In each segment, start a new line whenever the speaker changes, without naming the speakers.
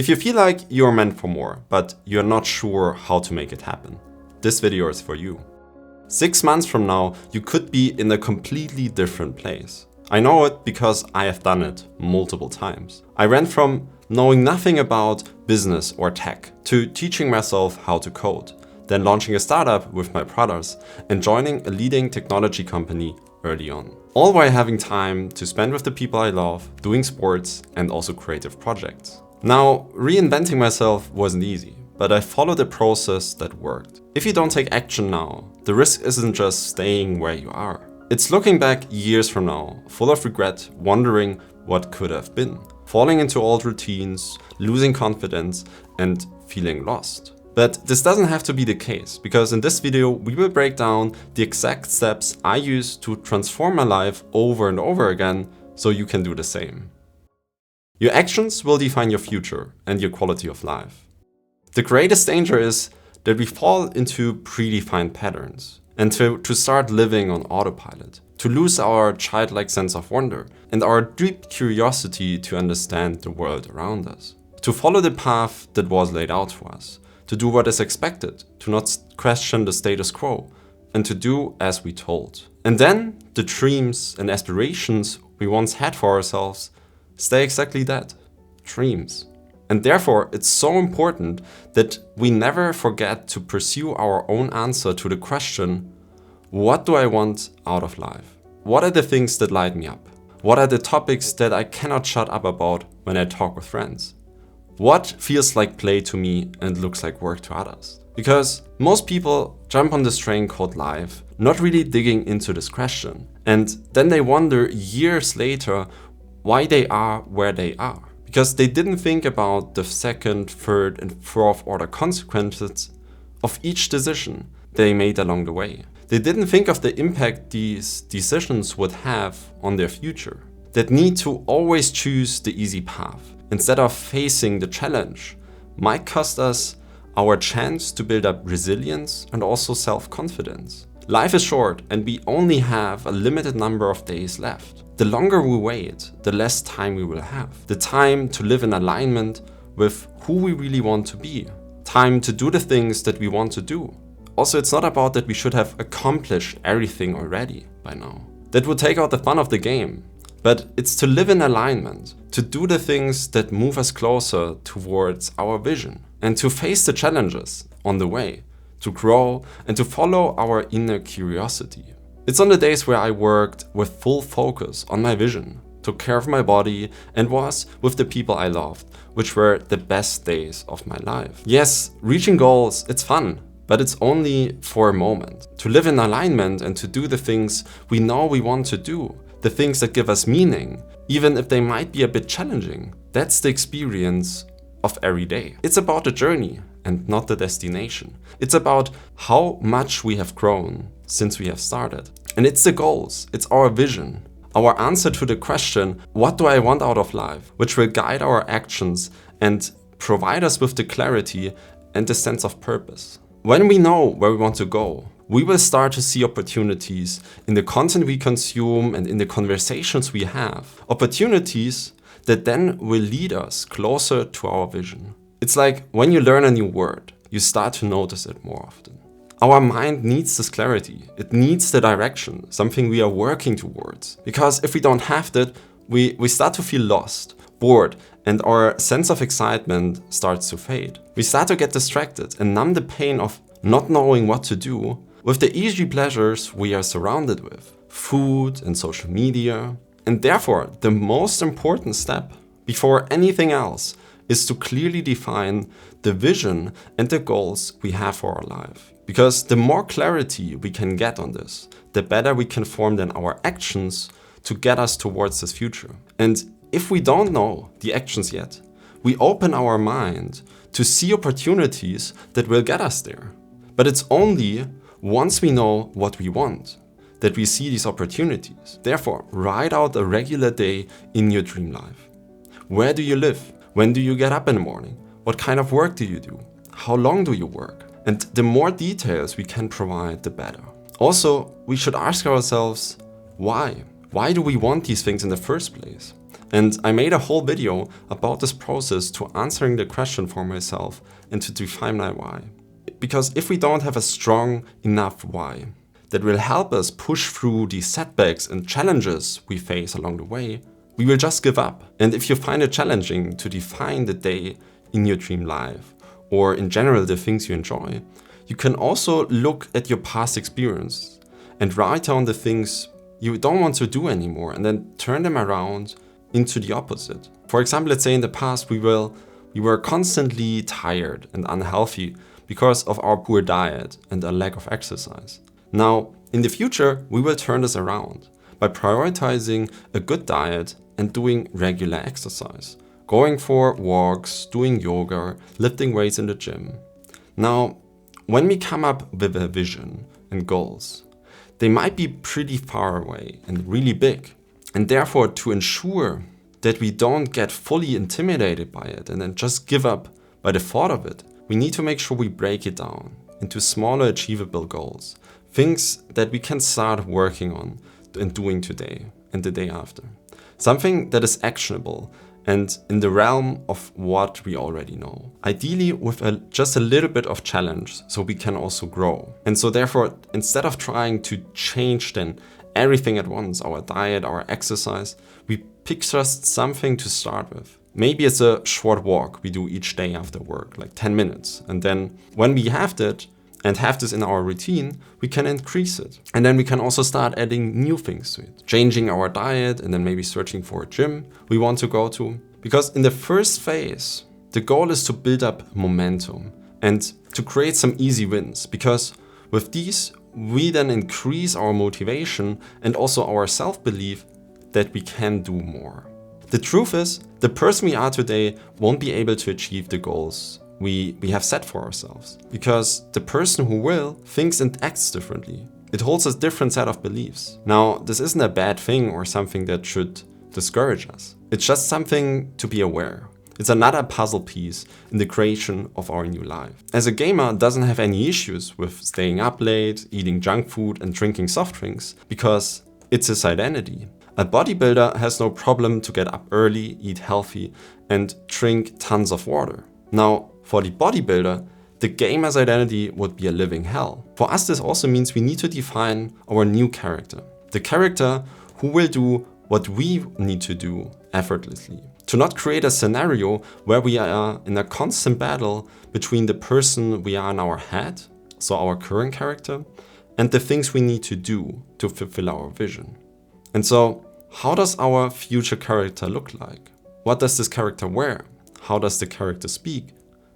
If you feel like you're meant for more, but you're not sure how to make it happen, this video is for you. 6 months from now, you could be in a completely different place. I know it because I have done it multiple times. I went from knowing nothing about business or tech to teaching myself how to code, then launching a startup with my brothers and joining a leading technology company early on. All while having time to spend with the people I love, doing sports and also creative projects. Now, reinventing myself wasn't easy, but I followed a process that worked. If you don't take action now, the risk isn't just staying where you are. It's looking back years from now, full of regret, wondering what could have been, falling into old routines, losing confidence, and feeling lost. But this doesn't have to be the case, because in this video we will break down the exact steps I use to transform my life over and over again, so you can do the same. Your actions will define your future and your quality of life. The greatest danger is that we fall into predefined patterns and to start living on autopilot, to lose our childlike sense of wonder and our deep curiosity to understand the world around us, to follow the path that was laid out for us, to do what is expected, to not question the status quo, and to do as we told. And then the dreams and aspirations we once had for ourselves stay exactly that, dreams. And therefore, it's so important that we never forget to pursue our own answer to the question, what do I want out of life? What are the things that light me up? What are the topics that I cannot shut up about when I talk with friends? What feels like play to me and looks like work to others? Because most people jump on this train called life, not really digging into this question. And then they wonder years later why they are where they are. Because they didn't think about the second, third, and fourth order consequences of each decision they made along the way. They didn't think of the impact these decisions would have on their future. That need to always choose the easy path instead of facing the challenge might cost us our chance to build up resilience and also self-confidence. Life is short and we only have a limited number of days left. The longer we wait, the less time we will have. The time to live in alignment with who we really want to be. Time to do the things that we want to do. Also, it's not about that we should have accomplished everything already by now. That would take out the fun of the game. But it's to live in alignment, to do the things that move us closer towards our vision, and to face the challenges on the way, to grow and to follow our inner curiosity. It's on the days where I worked with full focus on my vision, took care of my body and was with the people I loved, which were the best days of my life. Yes, reaching goals, it's fun, but it's only for a moment. To live in alignment and to do the things we know we want to do, the things that give us meaning, even if they might be a bit challenging. That's the experience of every day. It's about the journey and not the destination. It's about how much we have grown since we have started. And it's the goals, it's our vision, our answer to the question, what do I want out of life, which will guide our actions and provide us with the clarity and the sense of purpose. When we know where we want to go, we will start to see opportunities in the content we consume and in the conversations we have. Opportunities that then will lead us closer to our vision. It's like when you learn a new word, you start to notice it more often. Our mind needs this clarity. It needs the direction, something we are working towards. Because if we don't have that, we start to feel lost, bored, and our sense of excitement starts to fade. We start to get distracted and numb the pain of not knowing what to do with the easy pleasures we are surrounded with, food and social media. And therefore, the most important step before anything else is to clearly define the vision and the goals we have for our life. Because the more clarity we can get on this, the better we can form then our actions to get us towards this future. And if we don't know the actions yet, we open our mind to see opportunities that will get us there. But it's only once we know what we want that we see these opportunities. Therefore, write out a regular day in your dream life. Where do you live? When do you get up in the morning? What kind of work do you do? How long do you work? And the more details we can provide, the better. Also, we should ask ourselves, why? Why do we want these things in the first place? And I made a whole video about this process to answering the question for myself and to define my why. Because if we don't have a strong enough why that will help us push through the setbacks and challenges we face along the way, we will just give up. And if you find it challenging to define the day in your dream life, or in general the things you enjoy, you can also look at your past experience and write down the things you don't want to do anymore and then turn them around into the opposite. For example, let's say in the past we were constantly tired and unhealthy because of our poor diet and a lack of exercise. Now, in the future, we will turn this around by prioritizing a good diet and doing regular exercise, going for walks, doing yoga, lifting weights in the gym. Now, when we come up with a vision and goals, they might be pretty far away and really big. And therefore, to ensure that we don't get fully intimidated by it and then just give up by the thought of it, we need to make sure we break it down into smaller achievable goals, things that we can start working on and doing today and the day after. Something that is actionable and in the realm of what we already know. Ideally with just a little bit of challenge so we can also grow. And so therefore, instead of trying to change then everything at once, our diet, our exercise, we pick just something to start with. Maybe it's a short walk we do each day after work, like 10 minutes. And then when we have that and have this in our routine, we can increase it. And then we can also start adding new things to it. Changing our diet and then maybe searching for a gym we want to go to. Because in the first phase, the goal is to build up momentum and to create some easy wins. Because with these, we then increase our motivation and also our self-belief that we can do more. The truth is, the person we are today won't be able to achieve the goals we have set for ourselves. Because the person who will thinks and acts differently. It holds a different set of beliefs. Now, this isn't a bad thing or something that should discourage us. It's just something to be aware. It's another puzzle piece in the creation of our new life. As a gamer doesn't have any issues with staying up late, eating junk food and drinking soft drinks because it's his identity. A bodybuilder has no problem to get up early, eat healthy and drink tons of water. Now, for the bodybuilder, the gamer's identity would be a living hell. For us, this also means we need to define our new character. The character who will do what we need to do effortlessly. To not create a scenario where we are in a constant battle between the person we are in our head, so our current character, and the things we need to do to fulfill our vision. And so, how does our future character look like? What does this character wear? How does the character speak?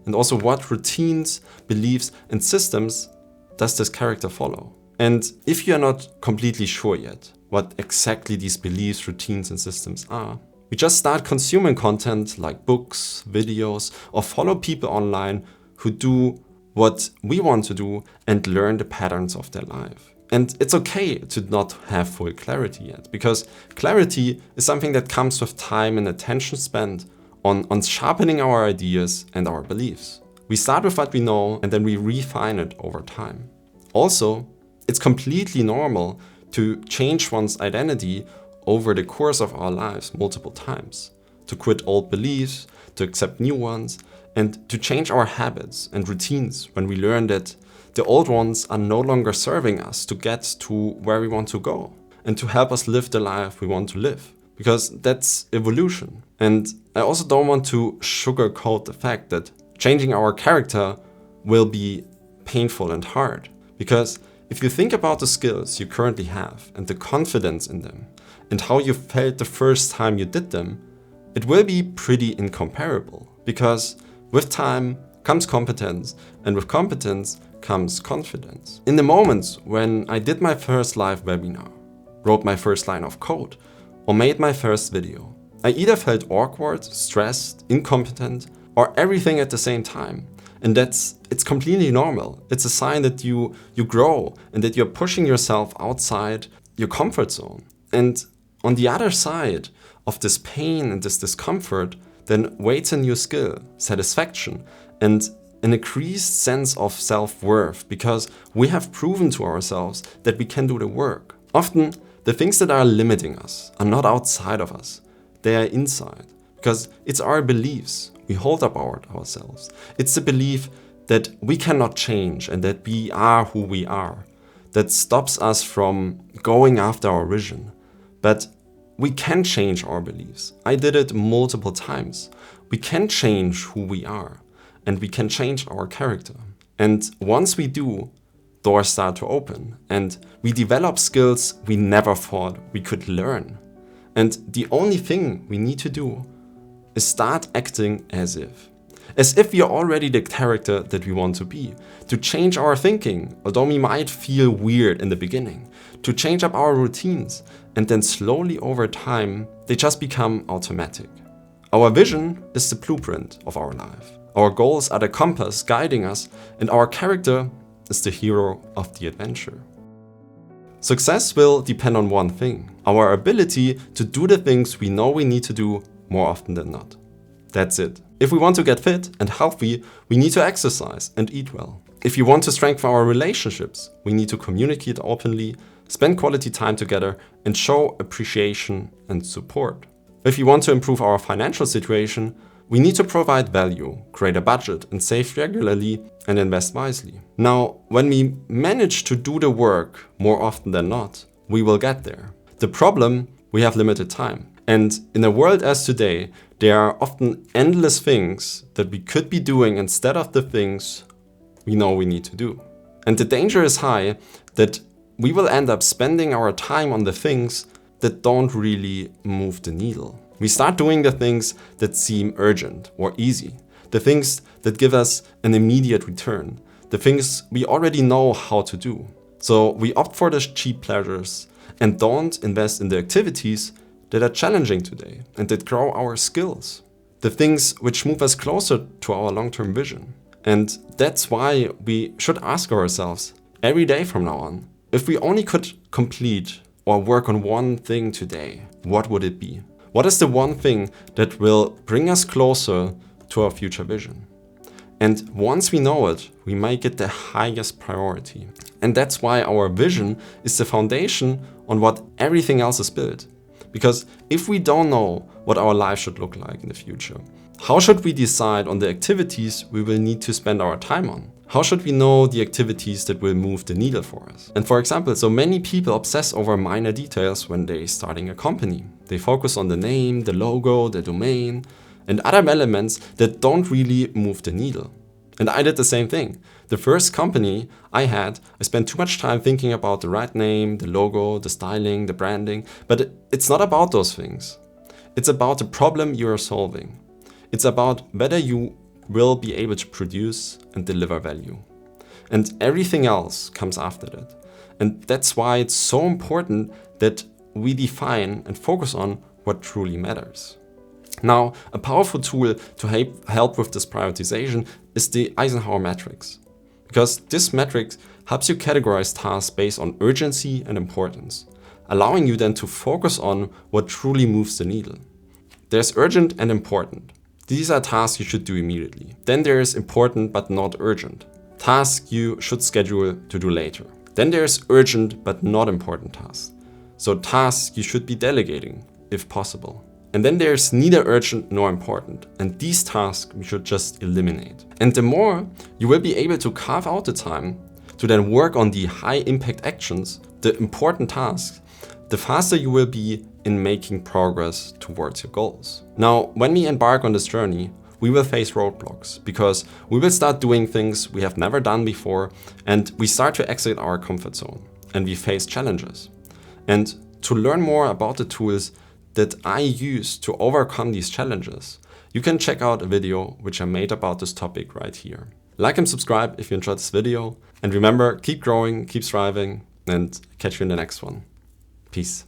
And also what routines, beliefs, and systems does this character follow? And if you are not completely sure yet what exactly these beliefs, routines, and systems are, we just start consuming content like books, videos, or follow people online who do what we want to do and learn the patterns of their life. And it's okay to not have full clarity yet, because clarity is something that comes with time and attention spent on sharpening our ideas and our beliefs. We start with what we know and then we refine it over time. Also, it's completely normal to change one's identity over the course of our lives multiple times, to quit old beliefs, to accept new ones, and to change our habits and routines when we learn that the old ones are no longer serving us to get to where we want to go and to help us live the life we want to live. Because that's evolution. And I also don't want to sugarcoat the fact that changing our character will be painful and hard. Because if you think about the skills you currently have and the confidence in them and how you felt the first time you did them, it will be pretty incomparable. Because with time comes competence, and with competence comes confidence. In the moments when I did my first live webinar, wrote my first line of code, or made my first video, I either felt awkward, stressed, incompetent, or everything at the same time. And it's completely normal. It's a sign that you grow and that you're pushing yourself outside your comfort zone. And on the other side of this pain and this discomfort, then waits a new skill, satisfaction, and an increased sense of self-worth, because we have proven to ourselves that we can do the work. Often, the things that are limiting us are not outside of us. they are inside. Because it's our beliefs we hold about ourselves. It's the belief that we cannot change and that we are who we are that stops us from going after our vision. But we can change our beliefs. I did it multiple times. We can change who we are and we can change our character. And once we do, doors start to open and we develop skills we never thought we could learn. And the only thing we need to do is start acting as if we are already the character that we want to be, to change our thinking, although we might feel weird in the beginning, to change up our routines, and then slowly over time, they just become automatic. Our vision is the blueprint of our life. Our goals are the compass guiding us, and our character is the hero of the adventure. Success will depend on one thing: our ability to do the things we know we need to do more often than not. That's it. If we want to get fit and healthy, we need to exercise and eat well. If you want to strengthen our relationships, we need to communicate openly, spend quality time together, and show appreciation and support. If you want to improve our financial situation, we need to provide value, create a budget, and save regularly and invest wisely. Now, when we manage to do the work more often than not, we will get there. The problem, we have limited time. And in a world as today, there are often endless things that we could be doing instead of the things we know we need to do. And the danger is high that we will end up spending our time on the things that don't really move the needle. We start doing the things that seem urgent or easy, the things that give us an immediate return, the things we already know how to do. So we opt for the cheap pleasures and don't invest in the activities that are challenging today and that grow our skills, the things which move us closer to our long-term vision. And that's why we should ask ourselves every day from now on, if we only could complete or work on one thing today, what would it be? What is the one thing that will bring us closer to our future vision? And once we know it, we make it the highest priority. And that's why our vision is the foundation on what everything else is built. Because if we don't know what our life should look like in the future, how should we decide on the activities we will need to spend our time on? How should we know the activities that will move the needle for us? And for example, so many people obsess over minor details when they're starting a company. They focus on the name, the logo, the domain, and other elements that don't really move the needle. And I did the same thing. The first company I spent too much time thinking about the right name, the logo, the styling, the branding, but it's not about those things. It's about the problem you are solving. It's about whether you will be able to produce and deliver value. And everything else comes after that. And that's why it's so important that we define and focus on what truly matters. Now, a powerful tool to help with this prioritization is the Eisenhower matrix. Because this matrix helps you categorize tasks based on urgency and importance, allowing you then to focus on what truly moves the needle. There's urgent and important. These are tasks you should do immediately. Then there is important but not urgent, tasks you should schedule to do later. Then there's urgent but not important tasks, so tasks you should be delegating if possible. And then there's neither urgent nor important, and these tasks we should just eliminate. And the more you will be able to carve out the time to then work on the high impact actions, the important tasks, the faster you will be in making progress towards your goals. Now, when we embark on this journey, we will face roadblocks because we will start doing things we have never done before, and we start to exit our comfort zone, and we face challenges. And to learn more about the tools that I use to overcome these challenges, you can check out a video which I made about this topic right here. Like and subscribe if you enjoyed this video, and remember, keep growing, keep striving, and catch you in the next one. Peace.